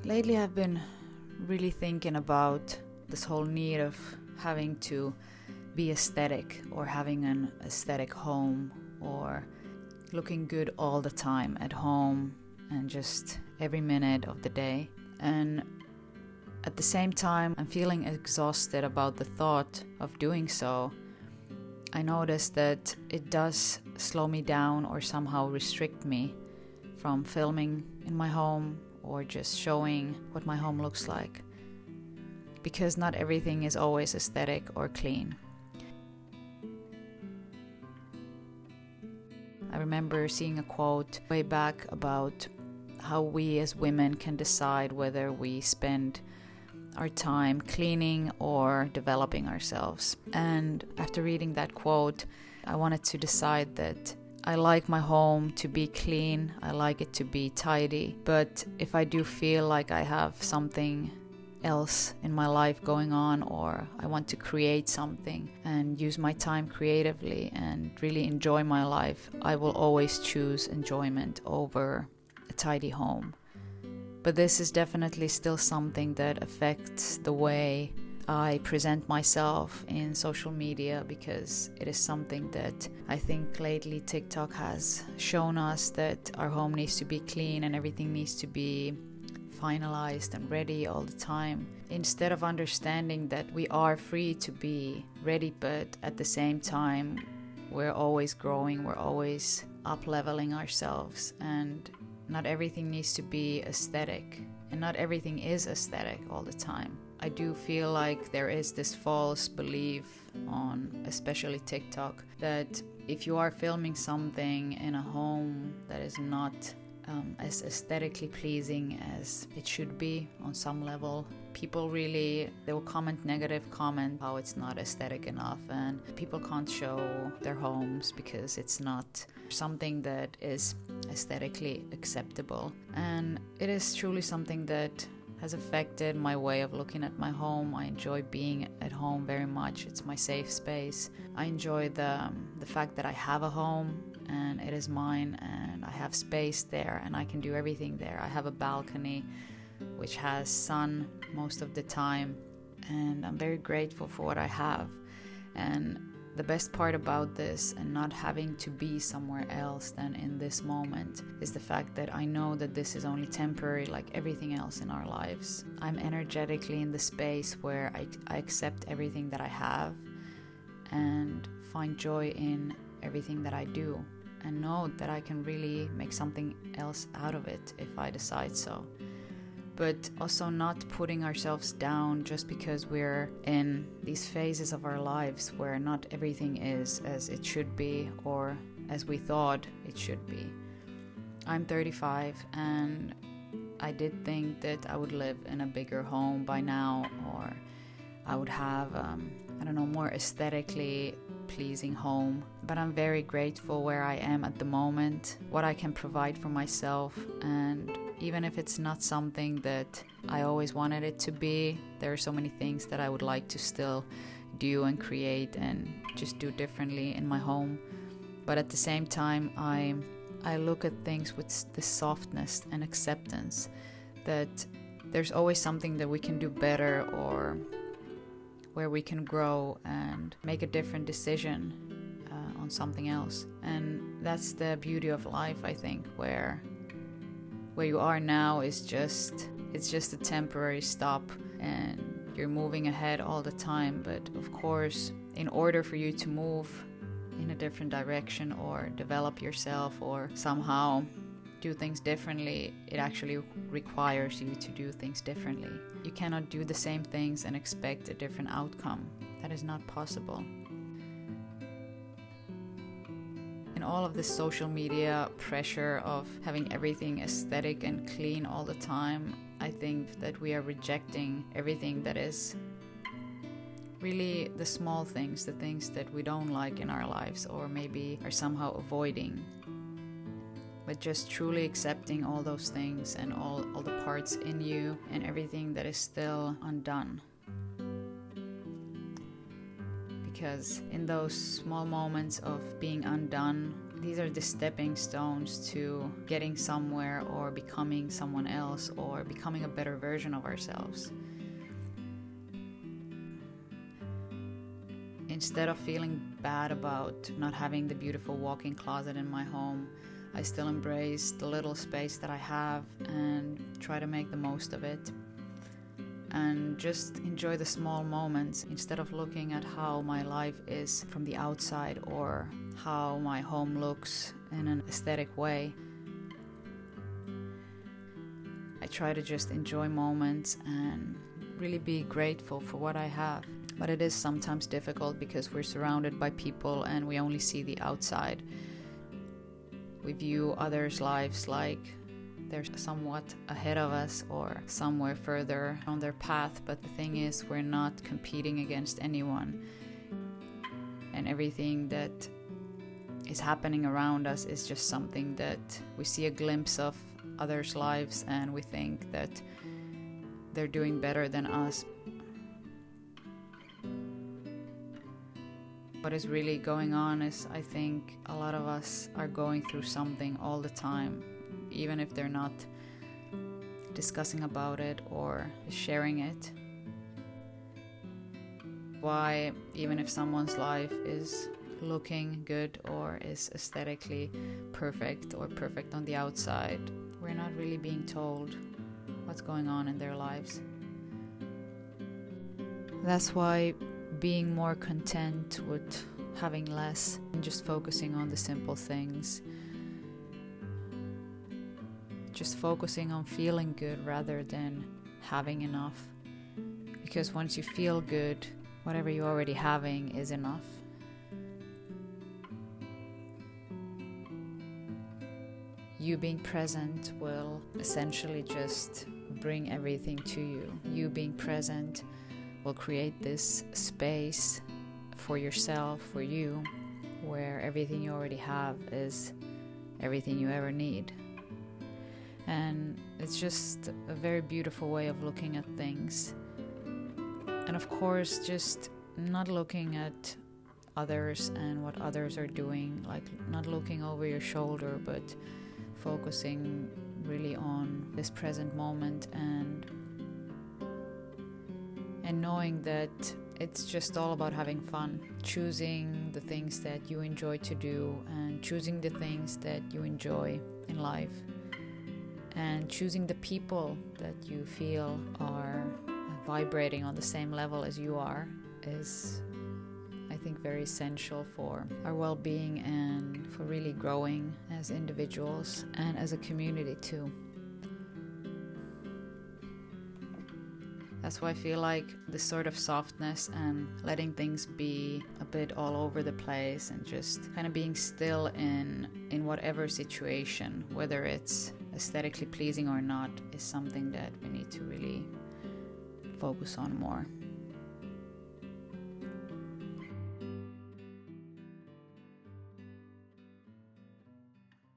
Lately I've been really thinking about this whole need of having to be aesthetic or having an aesthetic home or looking good all the time at home and just every minute of the day. And at the same time, I'm feeling exhausted about the thought of doing so. I noticed that it does slow me down or somehow restrict me from filming in my home or just showing what my home looks like, because not everything is always aesthetic or clean. I remember seeing a quote way back about how we as women can decide whether we spend our time cleaning or developing ourselves. And after reading that quote, I wanted to decide that I like my home to be clean, I like it to be tidy, but if I do feel like I have something else in my life going on, or I want to create something and use my time creatively and really enjoy my life, I will always choose enjoyment over a tidy home. But this is definitely still something that affects the way I present myself in social media, because it is something that I think lately TikTok has shown us, that our home needs to be clean and everything needs to be finalized and ready all the time, instead of understanding that we are free to be ready, but at the same time we're always growing, we're always up-leveling ourselves, and not everything needs to be aesthetic, and not everything is aesthetic all the time. I do feel like there is this false belief on especially TikTok that if you are filming something in a home that is not as aesthetically pleasing as it should be on some level, people really, they will comment negative comment how it's not aesthetic enough and people can't show their homes because it's not something that is aesthetically acceptable. And it is truly something that has affected my way of looking at my home. I enjoy being at home very much. It's my safe space. I enjoy the fact that I have a home and it is mine and I have space there and I can do everything there. I have a balcony which has sun most of the time, and I'm very grateful for what I have. And the best part about this and not having to be somewhere else than in this moment is the fact that I know that this is only temporary, like everything else in our lives. I'm energetically in the space where I accept everything that I have and find joy in everything that I do, and know that I can really make something else out of it if I decide so. But also not putting ourselves down just because we're in these phases of our lives where not everything is as it should be or as we thought it should be. I'm 35 and I did think that I would live in a bigger home by now, or I would have, more aesthetically pleasing home. But I'm very grateful where I am at the moment, what I can provide for myself, and even if it's not something that I always wanted it to be, there are so many things that I would like to still do and create and just do differently in my home. But at the same time, I look at things with this softness and acceptance that there's always something that we can do better, or where we can grow and make a different decision on something else. And that's the beauty of life, I think, where you are now is just a temporary stop and you're moving ahead all the time. But of course, in order for you to move in a different direction or develop yourself or somehow do things differently, it actually requires you to do things differently. You cannot do the same things and expect a different outcome. That is not possible. In all of this social media pressure of having everything aesthetic and clean all the time, I think that we are rejecting everything that is really the small things, the things that we don't like in our lives or maybe are somehow avoiding. But just truly accepting all those things and all the parts in you and everything that is still undone. Because in those small moments of being undone, these are the stepping stones to getting somewhere or becoming someone else or becoming a better version of ourselves. Instead of feeling bad about not having the beautiful walk-in closet in my home, I still embrace the little space that I have and try to make the most of it. And just enjoy the small moments instead of looking at how my life is from the outside or how my home looks in an aesthetic way. I try to just enjoy moments and really be grateful for what I have. But it is sometimes difficult because we're surrounded by people and we only see the outside. We view others' lives like they're somewhat ahead of us or somewhere further on their path, but the thing is, we're not competing against anyone. And everything that is happening around us is just something that we see a glimpse of others' lives and we think that they're doing better than us. What is really going on is, I think a lot of us are going through something all the time, even if they're not discussing about it or sharing it. Why, even if someone's life is looking good or is aesthetically perfect or perfect on the outside, we're not really being told what's going on in their lives. That's why being more content with having less and just focusing on the simple things, just focusing on feeling good rather than having enough, because once you feel good, whatever you're already having is enough. You being present will essentially just bring everything to you. You being present will create this space for yourself, for you, where everything you already have is everything you ever need. And it's just a very beautiful way of looking at things. And of course, just not looking at others and what others are doing, like not looking over your shoulder, but focusing really on this present moment and knowing that it's just all about having fun, choosing the things that you enjoy to do and choosing the things that you enjoy in life and choosing the people that you feel are vibrating on the same level as you are is, I think, very essential for our well-being and for really growing as individuals and as a community too. That's why I feel like this sort of softness and letting things be a bit all over the place and just kind of being still in whatever situation, whether it's aesthetically pleasing or not, is something that we need to really focus on more.